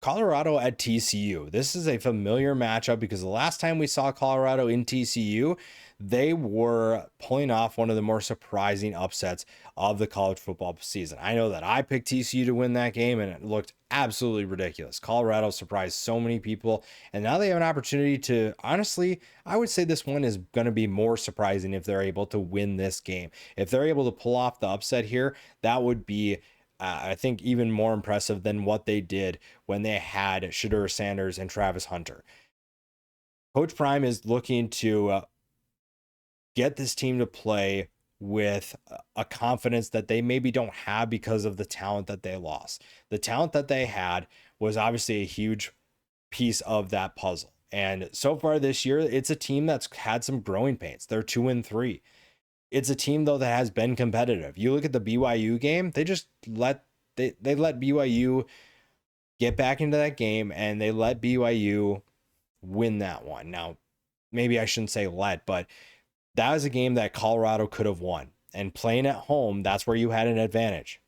Colorado at TCU. This is a familiar matchup because the last time we saw Colorado in TCU, they were pulling off one of the more surprising upsets of the college football season. I know that I picked TCU to win that game and it looked absolutely ridiculous. Colorado surprised so many people, and now they have an opportunity to, honestly, I would say this one is going to be more surprising if they're able to win this game. If they're able to pull off the upset here, that would be I think even more impressive than what they did when they had Shedeur Sanders and Travis Hunter. Coach Prime is looking to get this team to play with a confidence that they maybe don't have because of the talent that they lost. The talent that they had was obviously a huge piece of that puzzle. And so far this year, it's a team that's had some growing pains. They're 2-3. It's a team though that has been competitive. You look at the BYU game, they just let BYU get back into that game and they let BYU win that one. Now, maybe I shouldn't say let, but that was a game that Colorado could have won. And playing at home, that's where you had an advantage.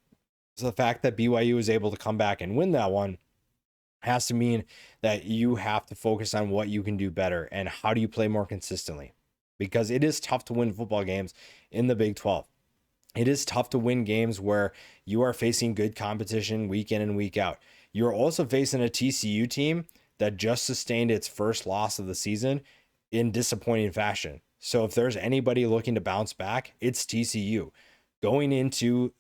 So the fact that BYU was able to come back and win that one has to mean that you have to focus on what you can do better and how do you play more consistently. Because it is tough to win football games in the Big 12. It is tough to win games where you are facing good competition week in and week out. You're also facing a TCU team that just sustained its first loss of the season in disappointing fashion. So if there's anybody looking to bounce back, it's TCU. Going into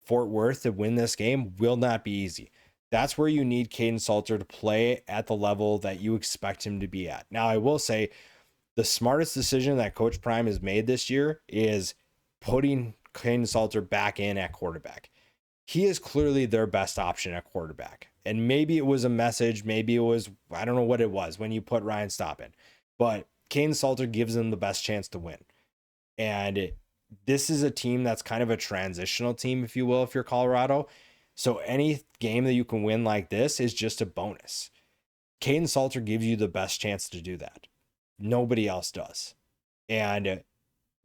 Fort Worth to win this game will not be easy. That's where you need Caden Salter to play at the level that you expect him to be at. Now, I will say, the smartest decision that Coach Prime has made this year is putting Caden Salter back in at quarterback. He is clearly their best option at quarterback. And maybe it was a message, maybe it was, I don't know what it was when you put Ryan Staub in. But Caden Salter gives them the best chance to win. And this is a team that's kind of a transitional team, if you will, if you're Colorado. So any game that you can win like this is just a bonus. Caden Salter gives you the best chance to do that. Nobody else does. And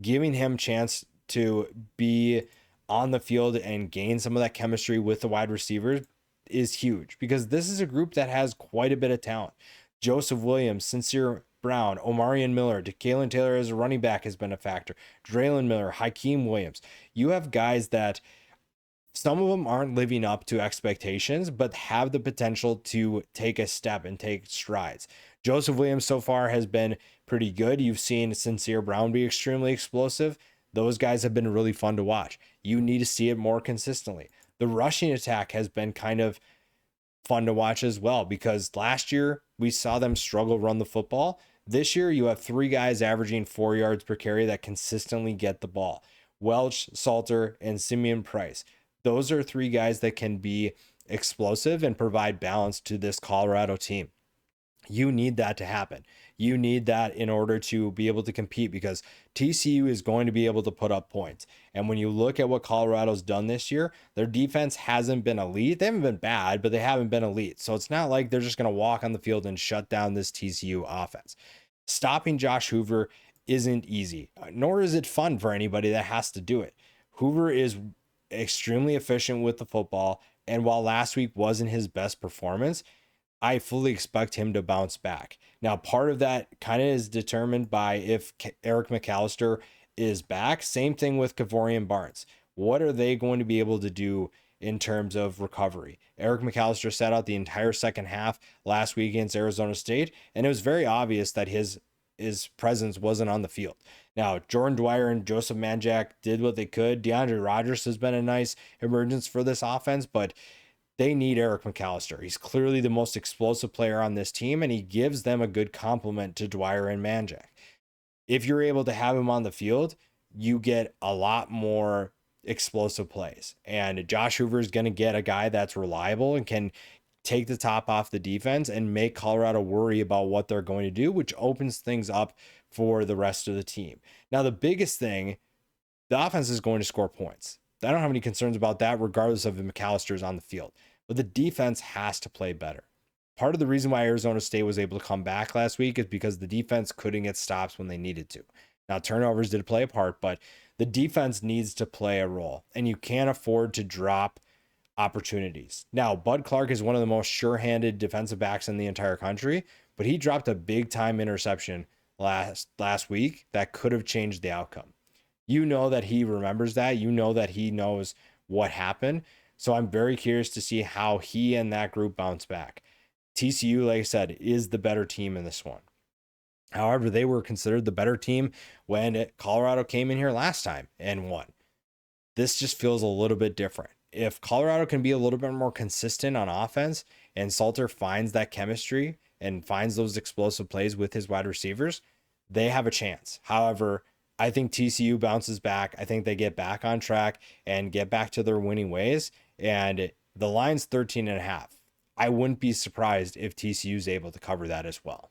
giving him chance to be on the field and gain some of that chemistry with the wide receivers is huge because this is a group that has quite a bit of talent. Joseph Williams, Sincere Brown, Omarion Miller, DeKalen Taylor as a running back has been a factor. Draylon Miller, Hakeem Williams. You have guys that some of them aren't living up to expectations, but have the potential to take a step and take strides. Joseph Williams so far has been pretty good. You've seen Sincere Brown be extremely explosive. Those guys have been really fun to watch. You need to see it more consistently. The rushing attack has been kind of fun to watch as well because last year we saw them struggle run the football. This year you have 3 guys averaging 4 yards per carry that consistently get the ball. Welch, Salter, and Simeon Price. Those are 3 guys that can be explosive and provide balance to this Colorado team. You need that to happen. You need that in order to be able to compete because TCU is going to be able to put up points. And when you look at what Colorado's done this year, their defense hasn't been elite. They haven't been bad, but they haven't been elite. So it's not like they're just going to walk on the field and shut down this TCU offense. Stopping Josh Hoover isn't easy, nor is it fun for anybody that has to do it. Hoover is extremely efficient with the football. And while last week wasn't his best performance, I fully expect him to bounce back. Now, part of that kind of is determined by if Eric McAllister is back. Same thing with Kavorian Barnes. What are they going to be able to do in terms of recovery? Eric McAllister sat out the entire second half last week against Arizona State, and it was very obvious that his presence wasn't on the field. Now, Jordan Dwyer and Joseph Manjack did what they could. DeAndre Rogers has been a nice emergence for this offense, but they need Eric McAllister. He's clearly the most explosive player on this team, and he gives them a good complement to Dwyer and Manjack. If you're able to have him on the field, you get a lot more explosive plays. And Josh Hoover is going to get a guy that's reliable and can take the top off the defense and make Colorado worry about what they're going to do, which opens things up for the rest of the team. Now, the biggest thing, the offense is going to score points. I don't have any concerns about that, regardless of if McAllister is on the field. But the defense has to play better. Part of the reason why Arizona State was able to come back last week is because the defense couldn't get stops when they needed to. Now, turnovers did play a part, but the defense needs to play a role. And you can't afford to drop opportunities. Now, Bud Clark is one of the most sure-handed defensive backs in the entire country, but he dropped a big time interception last week that could have changed the outcome. You know that he remembers that. You know that he knows what happened. So I'm very curious to see how he and that group bounce back. TCU, like I said, is the better team in this one. However, they were considered the better team when Colorado came in here last time and won. This just feels a little bit different. If Colorado can be a little bit more consistent on offense and Salter finds that chemistry and finds those explosive plays with his wide receivers, they have a chance. However, I think TCU bounces back. I think they get back on track and get back to their winning ways. And the line's 13.5. I wouldn't be surprised if TCU is able to cover that as well.